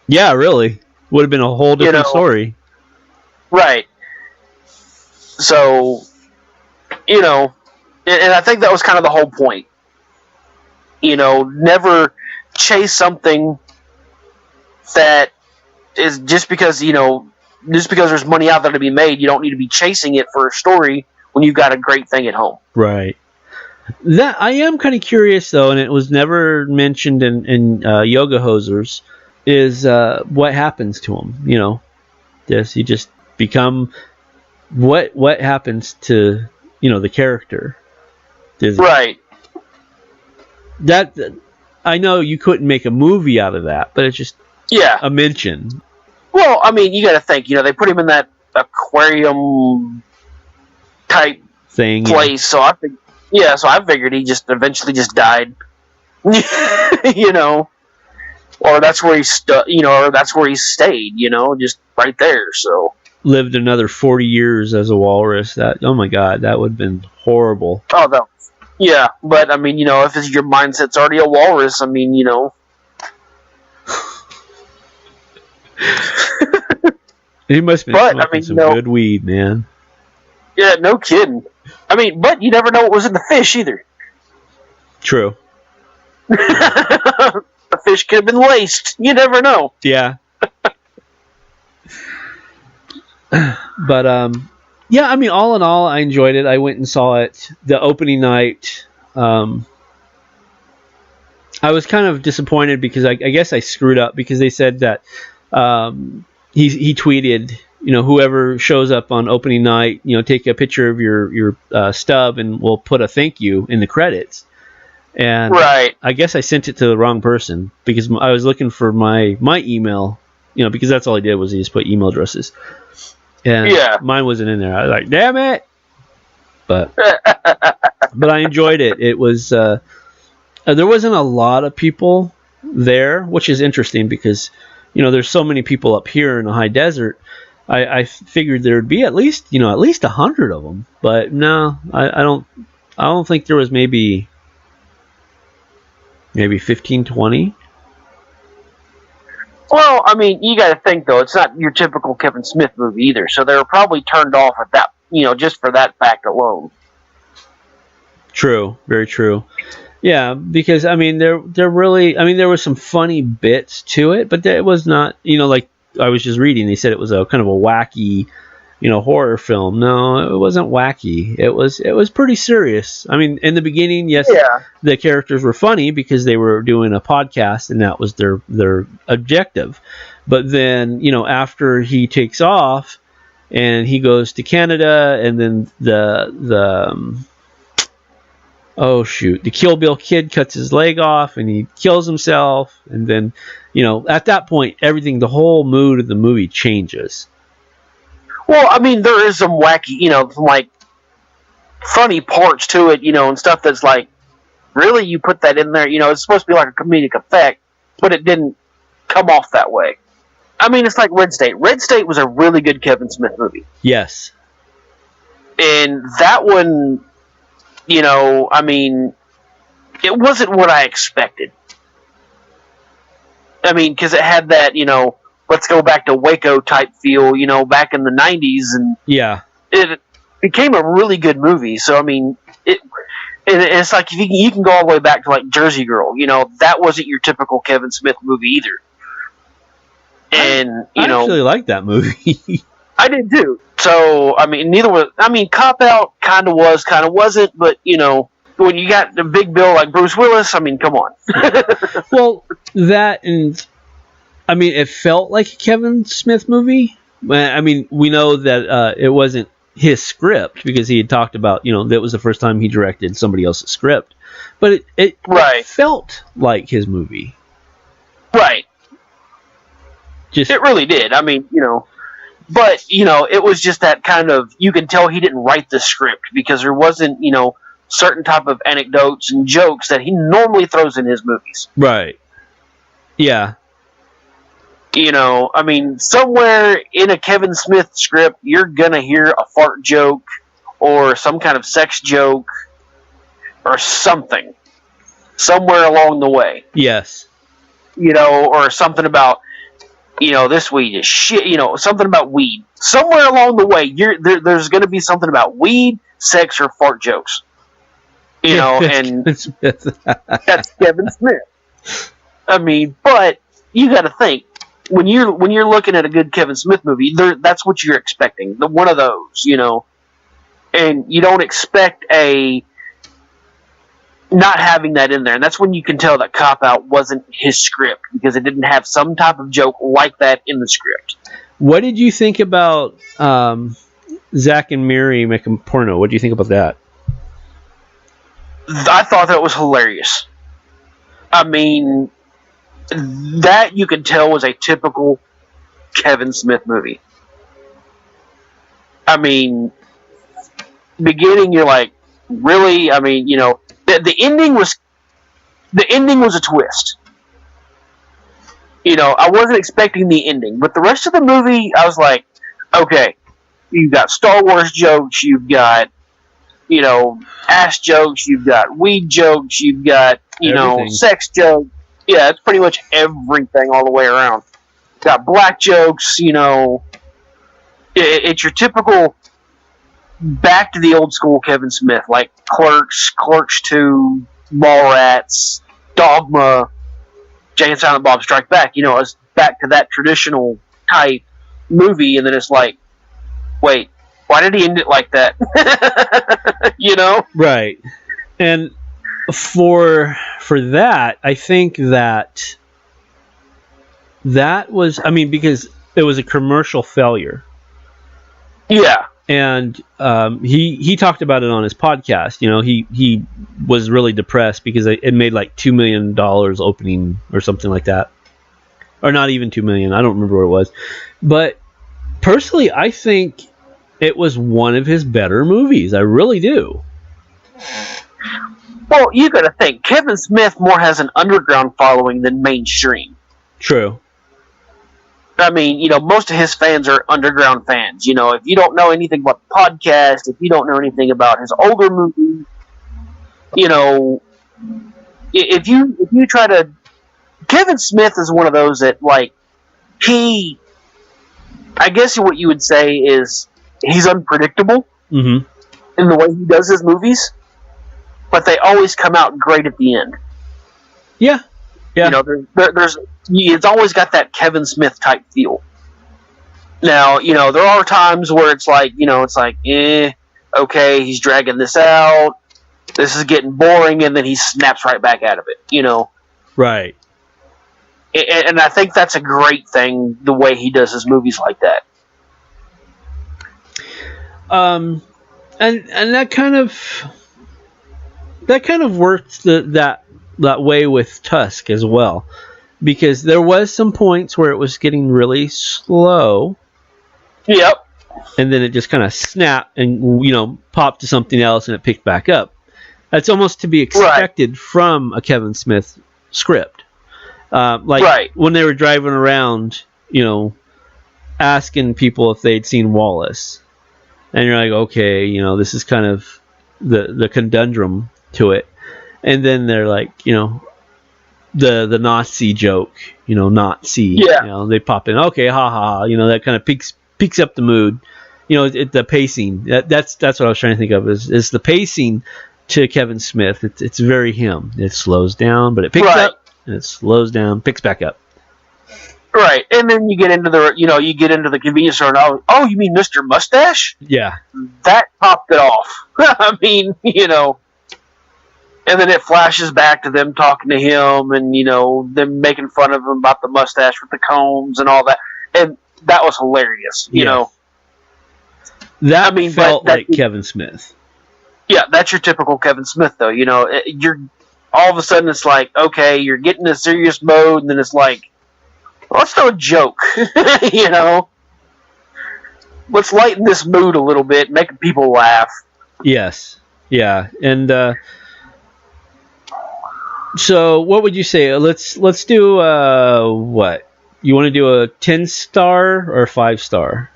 Yeah, really. Would have been a whole different story. Right. So, and I think that was kind of the whole point. Never chase something that is just because there's money out there to be made, you don't need to be chasing it for a story when you've got a great thing at home. Right. That I am kind of curious though, and it was never mentioned in Yoga Hosers, is what happens to him. Does he just become what happens to the character? Right. That I know you couldn't make a movie out of that, but it's just a mention. Well, I mean, you got to think. They put him in that aquarium type thing place, so I think. Yeah, so I figured he just eventually just died. Or that's where he or that's where he stayed. Just right there. So lived another 40 years as a walrus. That, oh my god, that would have been horrible. Oh no. Yeah, but I mean, if your mindset's already a walrus, I mean, He must have been smoking some good weed, man. Yeah, no kidding. I mean, but you never know what was in the fish either. True. The fish could have been laced. You never know. Yeah. But yeah, I mean, all in all, I enjoyed it. I went and saw it the opening night. I was kind of disappointed because I guess I screwed up because they said that he tweeted, whoever shows up on opening night, take a picture of your stub and we'll put a thank you in the credits. And I guess I sent it to the wrong person because I was looking for my email, because that's all I did was he just put email addresses. And mine wasn't in there. I was like, damn it. But I enjoyed it. It was there wasn't a lot of people there, which is interesting because there's so many people up here in the high desert. I figured there would be at least 100 of them, but no, I don't think there was maybe 15, 20. Well, I mean, you got to think though, it's not your typical Kevin Smith movie either, so they were probably turned off at that, just for that fact alone. True, very true. Yeah, because I mean, there were some funny bits to it, but it was not, like I was just reading. They said it was a kind of a wacky horror film. No, it wasn't wacky. It was pretty serious. I mean, in the beginning, yes, the characters were funny because they were doing a podcast and that was their objective. But then, after he takes off and he goes to Canada, and then the Kill Bill kid cuts his leg off and he kills himself, and then, at that point, the whole mood of the movie changes. Well, I mean, there is some wacky, some, like, funny parts to it, and stuff that's like, really, you put that in there? It's supposed to be like a comedic effect, but it didn't come off that way. I mean, it's like Red State. Red State was a really good Kevin Smith movie. Yes. And that one, I mean, it wasn't what I expected. I mean, because it had that, let's go back to Waco type feel, back in the 90s, and it became a really good movie. So, I mean, it's like you can go all the way back to like Jersey Girl. That wasn't your typical Kevin Smith movie either. And I actually like that movie. I did too. So, I mean, Cop Out kind of was, kind of wasn't, but when you got the big bill like Bruce Willis, I mean, come on. Well, that and. I mean, it felt like a Kevin Smith movie. I mean, we know that it wasn't his script because he had talked about, that was the first time he directed somebody else's script. But it felt like his movie. Right. It really did. I mean, but, it was just that kind of, you can tell he didn't write the script because there wasn't, certain type of anecdotes and jokes that he normally throws in his movies. Right. Yeah. I mean, somewhere in a Kevin Smith script, you're going to hear a fart joke or some kind of sex joke or something. Somewhere along the way. Yes. Or something about, this weed is shit, something about weed. Somewhere along the way, there's going to be something about weed, sex, or fart jokes. And that's Kevin Smith. I mean, but you got to think. When you're looking at a good Kevin Smith movie, that's what you're expecting. One of those, and you don't expect not having that in there, and that's when you can tell that Cop Out wasn't his script because it didn't have some type of joke like that in the script. What did you think about Zach and Miri making porno? What do you think about that? I thought that was hilarious. I mean, that you could tell was a typical Kevin Smith movie. I mean, beginning you're like, really? I mean, the ending was a twist. I wasn't expecting the ending, but the rest of the movie, I was like, okay, you've got Star Wars jokes, you've got, ass jokes, you've got weed jokes, you've got, everything. Sex jokes. Yeah, it's pretty much everything all the way around. Got black jokes, it's your typical back to the old school Kevin Smith, like Clerks, Clerks 2, Mallrats, Dogma, Jay and Silent Bob Strike Back. It's back to that traditional type movie, and then it's like, wait, why did he end it like that? Right. And for that, I think that was, I mean, because it was a commercial failure. Yeah. And he talked about it on his podcast. He was really depressed because it made like $2 million opening or something like that. Or not even $2 million. I don't remember what it was. But personally, I think it was one of his better movies. I really do. Well, you got to think, Kevin Smith more has an underground following than mainstream. True. I mean, most of his fans are underground fans. If you don't know anything about the podcast, if you don't know anything about his older movies, if you try to, Kevin Smith is one of those that, like, I guess what you would say is he's unpredictable in the way he does his movies, but they always come out great at the end. Yeah. Yeah. It's always got that Kevin Smith type feel. Now, there are times where it's like, okay, he's dragging this out. This is getting boring, and then he snaps right back out of it, Right. And I think that's a great thing, the way he does his movies like that. And that kind of worked that way with Tusk as well, because there was some points where it was getting really slow. Yep. And then it just kind of snapped and popped to something else, and it picked back up. That's almost to be expected from a Kevin Smith script. When they were driving around, asking people if they'd seen Wallace, and you're like, okay, this is kind of the conundrum to it. And then they're like, the Nazi joke, Nazi, they pop in, okay, ha ha, that kind of peaks up the mood, the pacing. That's what I was trying to think of is the pacing to Kevin Smith. It's very him. It slows down, but it picks up, and it slows down, picks back up. Right, and then you get into the convenience store, and oh, you mean Mr. Mustache? Yeah, that topped it off. I mean, and then it flashes back to them talking to him, and them making fun of him about the mustache with the combs and all that, and that was hilarious. That felt like Kevin Smith. Yeah, that's your typical Kevin Smith, though. You're all of a sudden it's like, okay, you're getting a serious mode, and then it's like, let's do a joke. Let's lighten this mood a little bit, make people laugh. Yes, yeah, and so what would you say? Let's do what? You want to do a 10-star or 5-star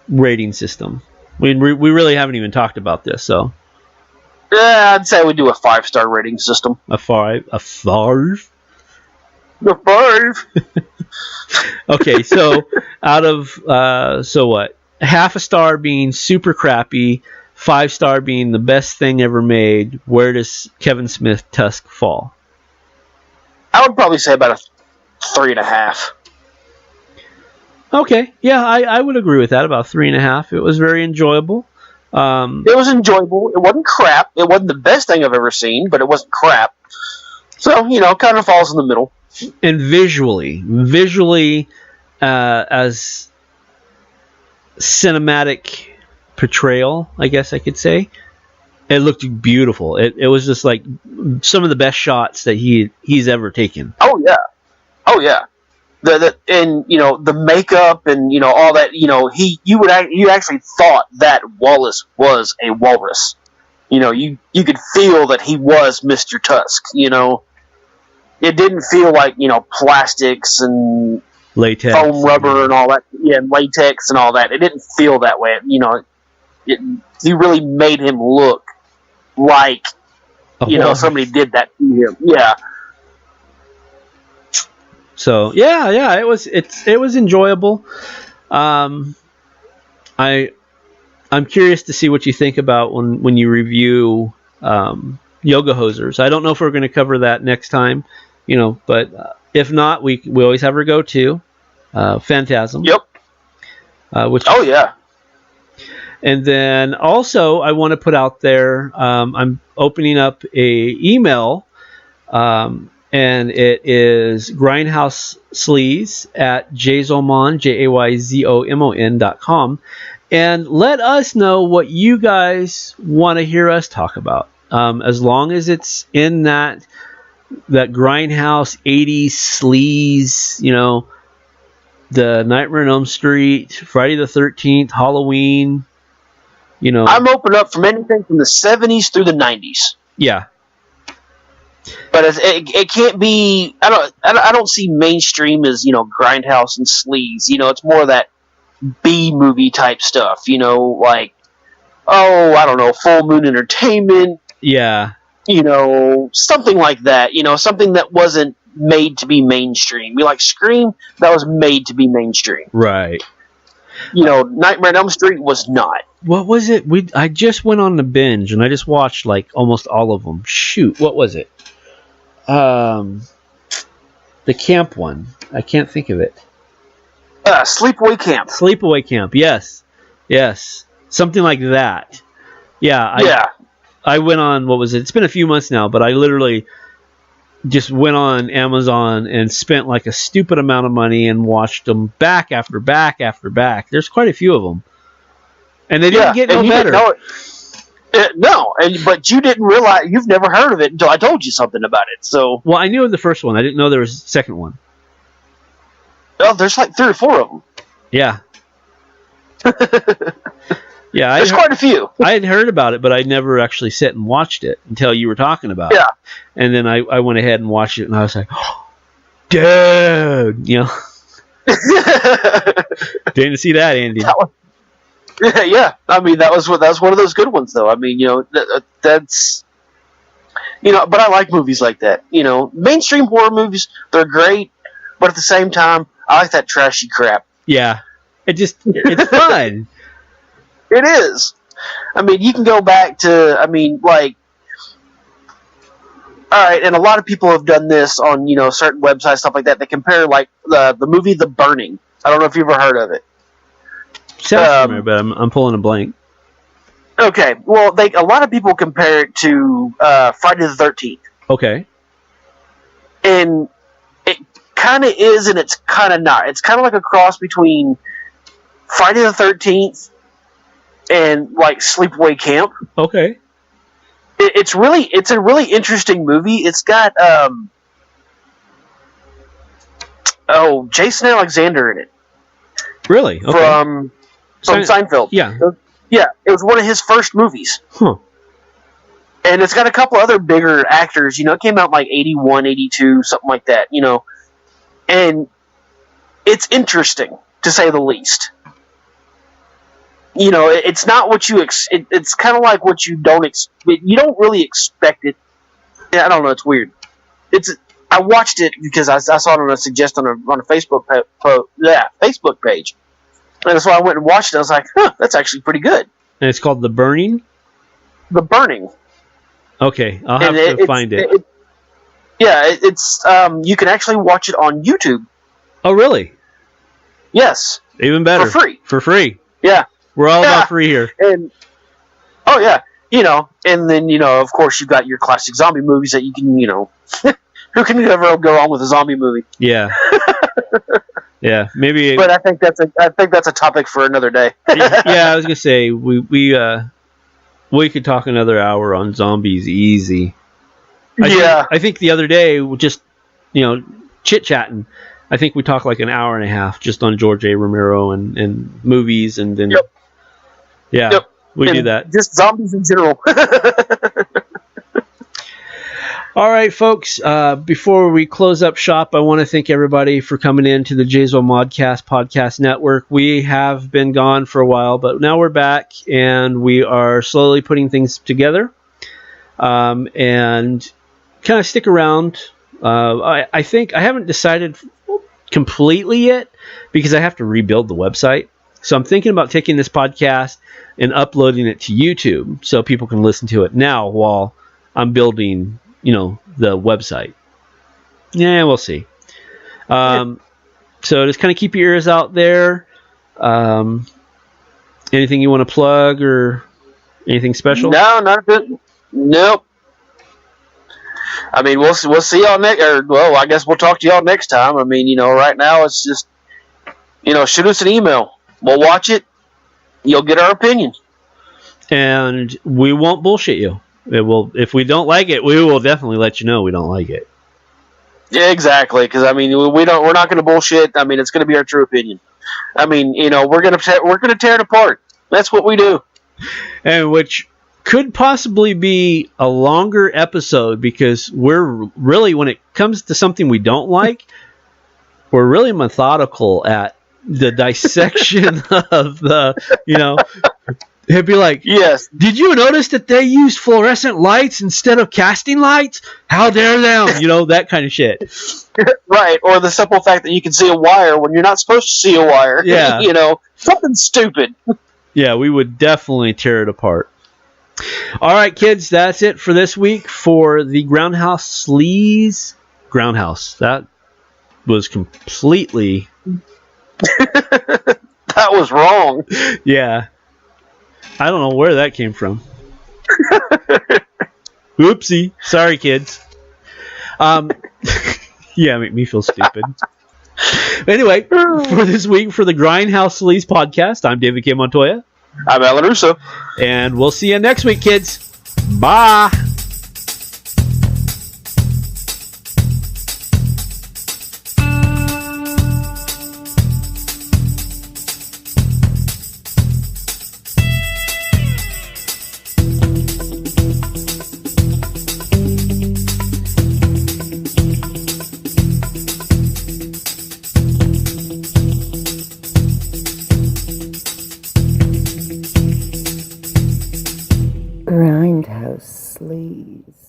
rating system? We really haven't even talked about this, so. Yeah, I'd say we do a 5-star rating system. A 5? A 5? A 5. Okay, so out of so what? Half a star being super crappy, 5-star being the best thing ever made. Where does Kevin Smith Tusk fall? I would probably say about a 3.5. Okay, yeah, I would agree with that. About 3.5. It was very enjoyable. It was enjoyable. It wasn't crap. It wasn't the best thing I've ever seen, but it wasn't crap. So, kind of falls in the middle. And visually, as cinematic portrayal, I guess I could say, it looked beautiful. It was just like some of the best shots that he's ever taken. Oh yeah. The makeup and all that, you actually thought that Wallace was a walrus. You could feel that he was Mr. Tusk. It didn't feel like plastics and latex, foam rubber and all that. Yeah, and latex and all that. It didn't feel that way. He really made him look like somebody did that to him. Yeah. So yeah, it was enjoyable. I'm curious to see what you think about when you review Yoga Hosers. I don't know if we're going to cover that next time, but if not, we always have our go-to Phantasm. Yep. Yeah. And then also I want to put out there, I'm opening up a email. And it is Grindhouse Sleaze at JayZoMon, JayZomon.com. And let us know what you guys want to hear us talk about. As long as it's in that Grindhouse 80s sleaze, the Nightmare on Elm Street, Friday the 13th, Halloween, I'm open up from anything from the 70s through the 90s. Yeah. But it can't be. I don't see mainstream as Grindhouse and Sleaze. It's more of that B movie type stuff. Like I don't know, Full Moon Entertainment. Yeah. Something like that. Something that wasn't made to be mainstream. You like Scream, that was made to be mainstream. Right. Nightmare on Elm Street was not. What was it? I just went on the binge and I just watched like almost all of them. Shoot, what was it? The camp one. I can't think of it. Sleepaway Camp. Sleepaway Camp. Yes. Something like that. Yeah. I went on, what was it? It's been a few months now, but I literally just went on Amazon and spent like a stupid amount of money and watched them back after back after back. There's quite a few of them. And they didn't get no better. But you didn't realize, you've never heard of it until I told you something about it. So, well, I knew of the first one. I didn't know there was a second one. Oh, there's like 3 or 4 of them. Yeah. Yeah, there's quite a few. I had heard about it, but I never actually sat and watched it until you were talking about it. And then I went ahead and watched it, and I was like, oh, dude, didn't see that, Andy. Yeah, I mean that was one of those good ones, though. I mean, that's but I like movies like that. Mainstream horror movies, they're great, but at the same time, I like that trashy crap. Yeah, it's fun. It is. I mean, you can go back to, all right, and a lot of people have done this on, certain websites, stuff like that. They compare, like, the movie The Burning. I don't know if you've ever heard of it. Sounds familiar, but I'm pulling a blank. Okay, well, a lot of people compare it to Friday the 13th. Okay. And it kind of is, and it's kind of not. It's kind of like a cross between Friday the 13th and like Sleepaway Camp. Okay. It's a really interesting movie. It's got Jason Alexander in it. Really? Okay. From Seinfeld. Yeah. Yeah, it was one of his first movies. Huh. And it's got a couple other bigger actors. It came out in like 81, 82, something like that. And it's interesting to say the least. It's not what you it's kind of like what you don't you don't really expect it. I don't know, it's weird. I watched it because I saw it on a suggestion on a Facebook Facebook page. And so I went and watched it. I was like, that's actually pretty good. And it's called The Burning? The Burning. Okay, I'll have to find it. It's you can actually watch it on YouTube. Oh, really? Yes. Even better. For free. Yeah. We're all about free here. And and then of course you've got your classic zombie movies that you can who can ever go wrong with a zombie movie? Yeah. Yeah, maybe. But I think that's a topic for another day. Yeah, I was gonna say we could talk another hour on zombies easy. I think the other day, just chit chatting. I think we talked like an hour and a half just on George A. Romero and movies, and then we do that. Just zombies in general. All right, folks. Before we close up shop, I want to thank everybody for coming in to the JayZoModcast podcast network. We have been gone for a while, but now we're back, and we are slowly putting things together. And kind of stick around. I think I haven't decided completely yet because I have to rebuild the website. So I'm thinking about taking this podcast and uploading it to YouTube so people can listen to it now while I'm building the website. Yeah, we'll see. So just kind of keep your ears out there. Anything you want to plug or anything special? No, not good. Nope. I mean, we'll see y'all next. I guess we'll talk to y'all next time. I mean, right now it's just, shoot us an email. We'll watch it. You'll get our opinion, and we won't bullshit you. If we don't like it, we will definitely let you know we don't like it. Yeah, exactly. Because we're not going to bullshit. I mean, it's going to be our true opinion. I mean, we're going to tear it apart. That's what we do. And which could possibly be a longer episode because we're really, when it comes to something we don't like, we're really methodical at the dissection of the, it'd be like, yes. Did you notice that they used fluorescent lights instead of casting lights? How dare them? That kind of shit. Right. Or the simple fact that you can see a wire when you're not supposed to see a wire. Yeah. Something stupid. Yeah, we would definitely tear it apart. All right, kids, that's it for this week for the Grindhous Sleaze. Grindhous. That was completely That was wrong. Yeah. I don't know where that came from. Oopsie. Sorry, kids. Yeah, make me feel stupid. Anyway, for this week, for the Grindhouse Sleaze podcast, I'm David K. Montoya. I'm Alan Russo. And we'll see you next week, kids. Bye. Grindhouse Sleaze.